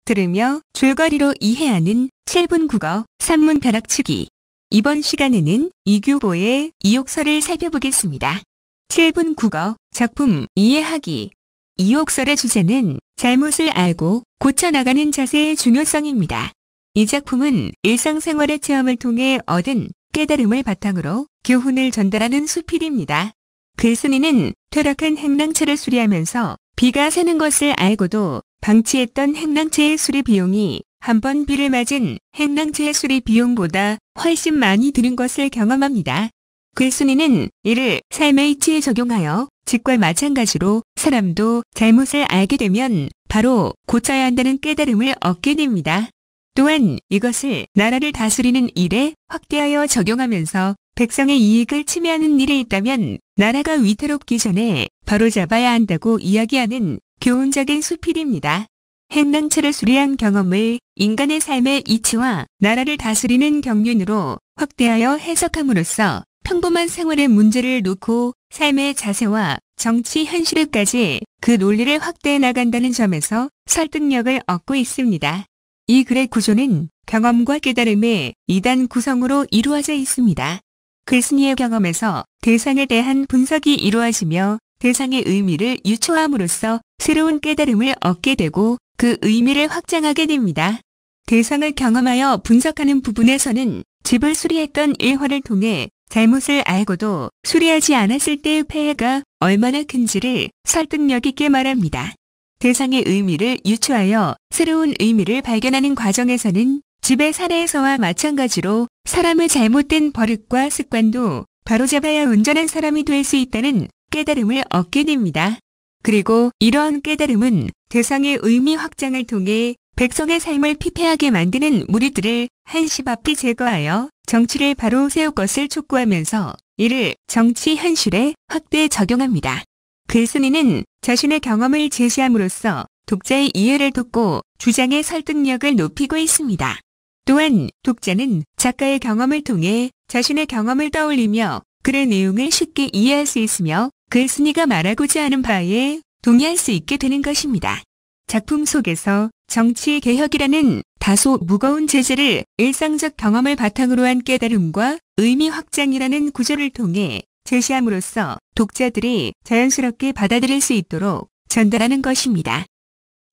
들으며 줄거리로 이해하는 7분 국어 산문 벼락치기. 이번 시간에는 이규보의 이욕설을 살펴보겠습니다. 7분 국어 작품 이해하기. 이욕설의 주제는 잘못을 알고 고쳐나가는 자세의 중요성입니다. 이 작품은 일상생활의 체험을 통해 얻은 깨달음을 바탕으로 교훈을 전달하는 수필입니다. 글쓴이는 퇴락한 행랑채를 수리하면서 비가 새는 것을 알고도 방치했던 행랑채의 수리 비용이 한 번 비를 맞은 행랑채의 수리 비용보다 훨씬 많이 드는 것을 경험합니다. 글쓴이는 이를 삶의 이치에 적용하여 직과 마찬가지로 사람도 잘못을 알게 되면 바로 고쳐야 한다는 깨달음을 얻게 됩니다. 또한 이것을 나라를 다스리는 일에 확대하여 적용하면서 백성의 이익을 침해하는 일이 있다면 나라가 위태롭기 전에 바로잡아야 한다고 이야기하는 교훈적인 수필입니다. 행랑채를 수리한 경험을 인간의 삶의 이치와 나라를 다스리는 경륜으로 확대하여 해석함으로써 평범한 생활의 문제를 놓고 삶의 자세와 정치 현실에까지 그 논리를 확대해 나간다는 점에서 설득력을 얻고 있습니다. 이 글의 구조는 경험과 깨달음의 2단 구성으로 이루어져 있습니다. 글쓴이의 경험에서 대상에 대한 분석이 이루어지며 대상의 의미를 유추함으로써 새로운 깨달음을 얻게 되고 그 의미를 확장하게 됩니다. 대상을 경험하여 분석하는 부분에서는 집을 수리했던 일화를 통해 잘못을 알고도 수리하지 않았을 때의 폐해가 얼마나 큰지를 설득력 있게 말합니다. 대상의 의미를 유추하여 새로운 의미를 발견하는 과정에서는 집의 사례에서와 마찬가지로 사람의 잘못된 버릇과 습관도 바로잡아야 온전한 사람이 될 수 있다는 깨달음을 얻게 됩니다. 그리고 이러한 깨달음은 대상의 의미 확장을 통해 백성의 삶을 피폐하게 만드는 무리들을 한시바삐 제거하여 정치를 바로 세울 것을 촉구하면서 이를 정치 현실에 확대 적용합니다. 글쓴이는 자신의 경험을 제시함으로써 독자의 이해를 돕고 주장의 설득력을 높이고 있습니다. 또한 독자는 작가의 경험을 통해 자신의 경험을 떠올리며 글의 내용을 쉽게 이해할 수 있으며 글쓴이가 말하고자 하는 바에 동의할 수 있게 되는 것입니다. 작품 속에서 정치개혁이라는 다소 무거운 제재를 일상적 경험을 바탕으로 한 깨달음과 의미 확장이라는 구조를 통해 제시함으로써 독자들이 자연스럽게 받아들일 수 있도록 전달하는 것입니다.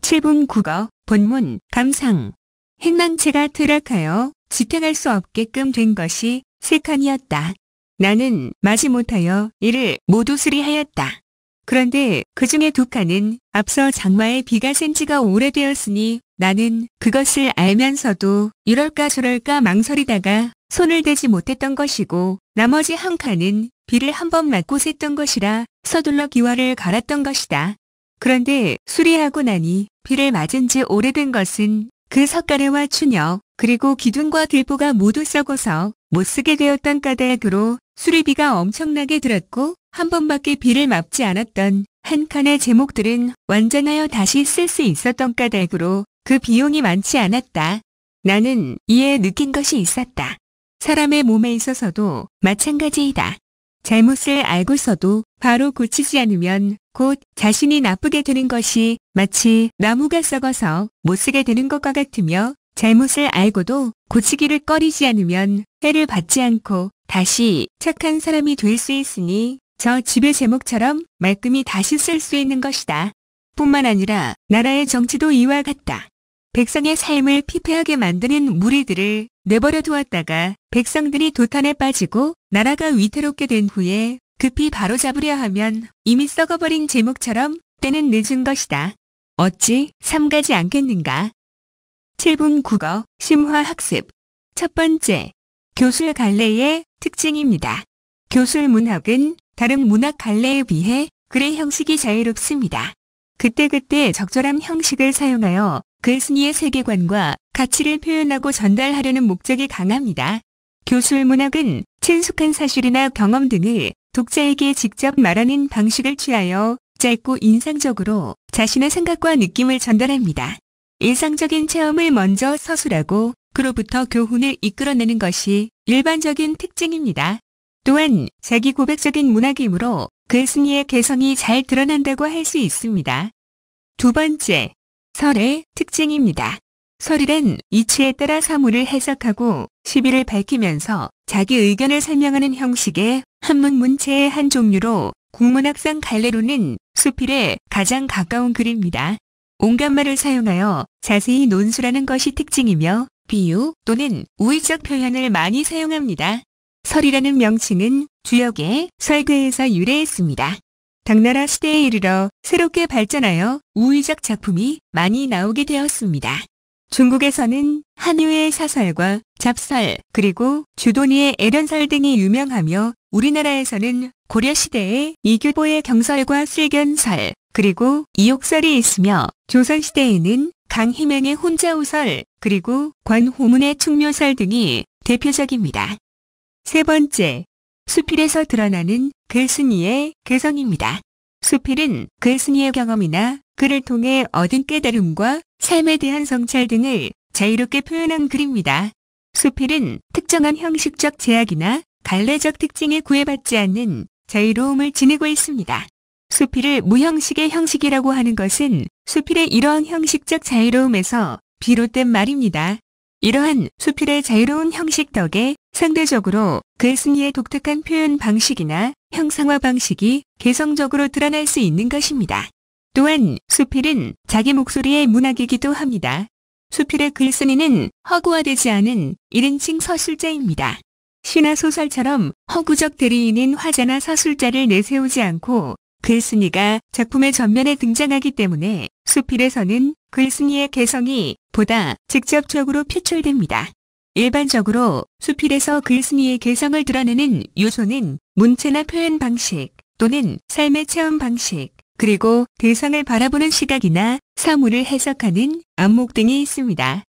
7분 국어 본문 감상. 행랑채가 퇴락하여 지탱할 수 없게끔 된 것이 3칸이었다. 나는 마지못하여 이를 모두 수리하였다. 그런데 그 중에 2칸은 앞서 장마에 비가 센 지가 오래되었으니 나는 그것을 알면서도 이럴까 저럴까 망설이다가 손을 대지 못했던 것이고 나머지 1칸은 비를 한 번 맞고 샜던 것이라 서둘러 기와를 갈았던 것이다. 그런데 수리하고 나니 비를 맞은 지 오래된 것은 그 석가래와 추녀 그리고 기둥과 들보가 모두 썩어서 못쓰게 되었던 까닭으로 수리비가 엄청나게 들었고 한 번밖에 비를 맞지 않았던 1칸의 제목들은 완전하여 다시 쓸 수 있었던 까닭으로 그 비용이 많지 않았다. 나는 이에 느낀 것이 있었다. 사람의 몸에 있어서도 마찬가지이다. 잘못을 알고서도 바로 고치지 않으면 곧 자신이 나쁘게 되는 것이 마치 나무가 썩어서 못쓰게 되는 것과 같으며 잘못을 알고도 고치기를 꺼리지 않으면 해를 받지 않고 다시 착한 사람이 될 수 있으니 저 집의 제목처럼 말끔히 다시 쓸 수 있는 것이다. 뿐만 아니라 나라의 정치도 이와 같다. 백성의 삶을 피폐하게 만드는 무리들을 내버려 두었다가 백성들이 도탄에 빠지고 나라가 위태롭게 된 후에 급히 바로잡으려 하면 이미 썩어버린 제목처럼 때는 늦은 것이다. 어찌 삼가지 않겠는가? 7분 국어 심화학습. 첫 번째, 교술 갈래의 특징입니다. 교술 문학은 다른 문학 갈래에 비해 글의 형식이 자유롭습니다. 그때그때 적절한 형식을 사용하여 글쓴이의 세계관과 가치를 표현하고 전달하려는 목적이 강합니다. 교술 문학은 친숙한 사실이나 경험 등을 독자에게 직접 말하는 방식을 취하여 짧고 인상적으로 자신의 생각과 느낌을 전달합니다. 일상적인 체험을 먼저 서술하고 그로부터 교훈을 이끌어내는 것이 일반적인 특징입니다. 또한 자기 고백적인 문학이므로 글쓴이의 개성이 잘 드러난다고 할 수 있습니다. 두 번째, 설의 특징입니다. 설이란 이치에 따라 사물을 해석하고 시비를 밝히면서 자기 의견을 설명하는 형식의 한문 문체의 한 종류로 국문학상 갈래로는 수필에 가장 가까운 글입니다. 온갖 말을 사용하여 자세히 논술하는 것이 특징이며 비유 또는 우의적 표현을 많이 사용합니다. 설이라는 명칭은 주역의 설계에서 유래했습니다. 당나라 시대에 이르러 새롭게 발전하여 우의적 작품이 많이 나오게 되었습니다. 중국에서는 한유의 사설과 잡설 그리고 주도니의 애련설 등이 유명하며 우리나라에서는 고려시대에 이규보의 경설과 슬견설 그리고 이옥설이 있으며 조선시대에는 강희맹의 혼자우설 그리고 관호문의 충묘설 등이 대표적입니다. 세 번째, 수필에서 드러나는 글쓴이의 개성입니다. 수필은 글쓴이의 경험이나 글을 통해 얻은 깨달음과 삶에 대한 성찰 등을 자유롭게 표현한 글입니다. 수필은 특정한 형식적 제약이나 갈래적 특징에 구애받지 않는 자유로움을 지니고 있습니다. 수필을 무형식의 형식이라고 하는 것은 수필의 이러한 형식적 자유로움에서 비롯된 말입니다. 이러한 수필의 자유로운 형식 덕에 상대적으로 글쓴이의 독특한 표현 방식이나 형상화 방식이 개성적으로 드러날 수 있는 것입니다. 또한 수필은 자기 목소리의 문학이기도 합니다. 수필의 글쓴이는 허구화되지 않은 1인칭 서술자입니다. 시나 소설처럼 허구적 대리인인 화자나 서술자를 내세우지 않고 글쓴이가 작품의 전면에 등장하기 때문에 수필에서는 글쓴이의 개성이 보다 직접적으로 표출됩니다. 일반적으로 수필에서 글쓴이의 개성을 드러내는 요소는 문체나 표현 방식 또는 삶의 체험 방식 그리고 대상을 바라보는 시각이나 사물을 해석하는 안목 등이 있습니다.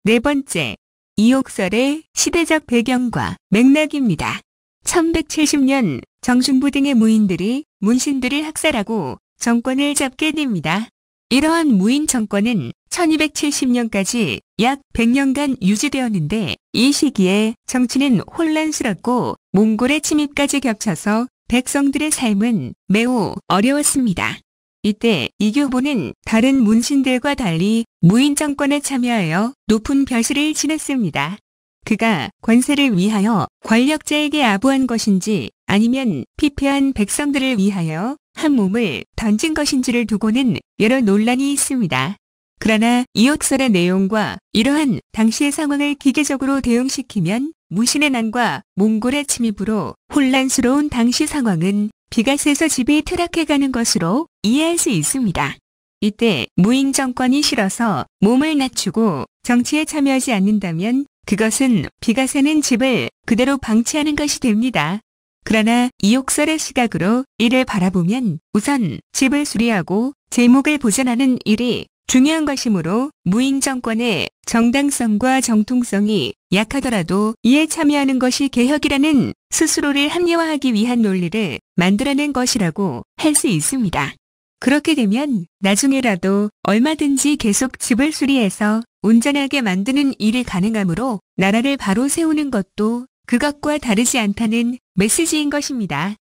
네 번째, 이옥설의 시대적 배경과 맥락입니다. 1170년 정중부 등의 무인들이 문신들을 학살하고 정권을 잡게 됩니다. 이러한 무인 정권은 1270년까지 약 100년간 유지되었는데 이 시기에 정치는 혼란스럽고 몽골의 침입까지 겹쳐서 백성들의 삶은 매우 어려웠습니다. 이때 이규보는 다른 문신들과 달리 무인 정권에 참여하여 높은 벼슬을 지냈습니다. 그가 권세를 위하여 권력자에게 아부한 것인지 아니면 피폐한 백성들을 위하여 한 몸을 던진 것인지를 두고는 여러 논란이 있습니다. 그러나 이옥설의 내용과 이러한 당시의 상황을 기계적으로 대응시키면 무신의 난과 몽골의 침입으로 혼란스러운 당시 상황은 비가 새서 집이 퇴락해가는 것으로 이해할 수 있습니다. 이때 무인 정권이 싫어서 몸을 낮추고 정치에 참여하지 않는다면 그것은 비가 새는 집을 그대로 방치하는 것이 됩니다. 그러나 이옥설의 시각으로 이를 바라보면 우선 집을 수리하고 제목을 보존하는 일이 중요한 것이므로 무인 정권의 정당성과 정통성이 약하더라도 이에 참여하는 것이 개혁이라는 스스로를 합리화하기 위한 논리를 만들어낸 것이라고 할 수 있습니다. 그렇게 되면 나중에라도 얼마든지 계속 집을 수리해서 온전하게 만드는 일이 가능하므로 나라를 바로 세우는 것도 그것과 다르지 않다는 메시지인 것입니다.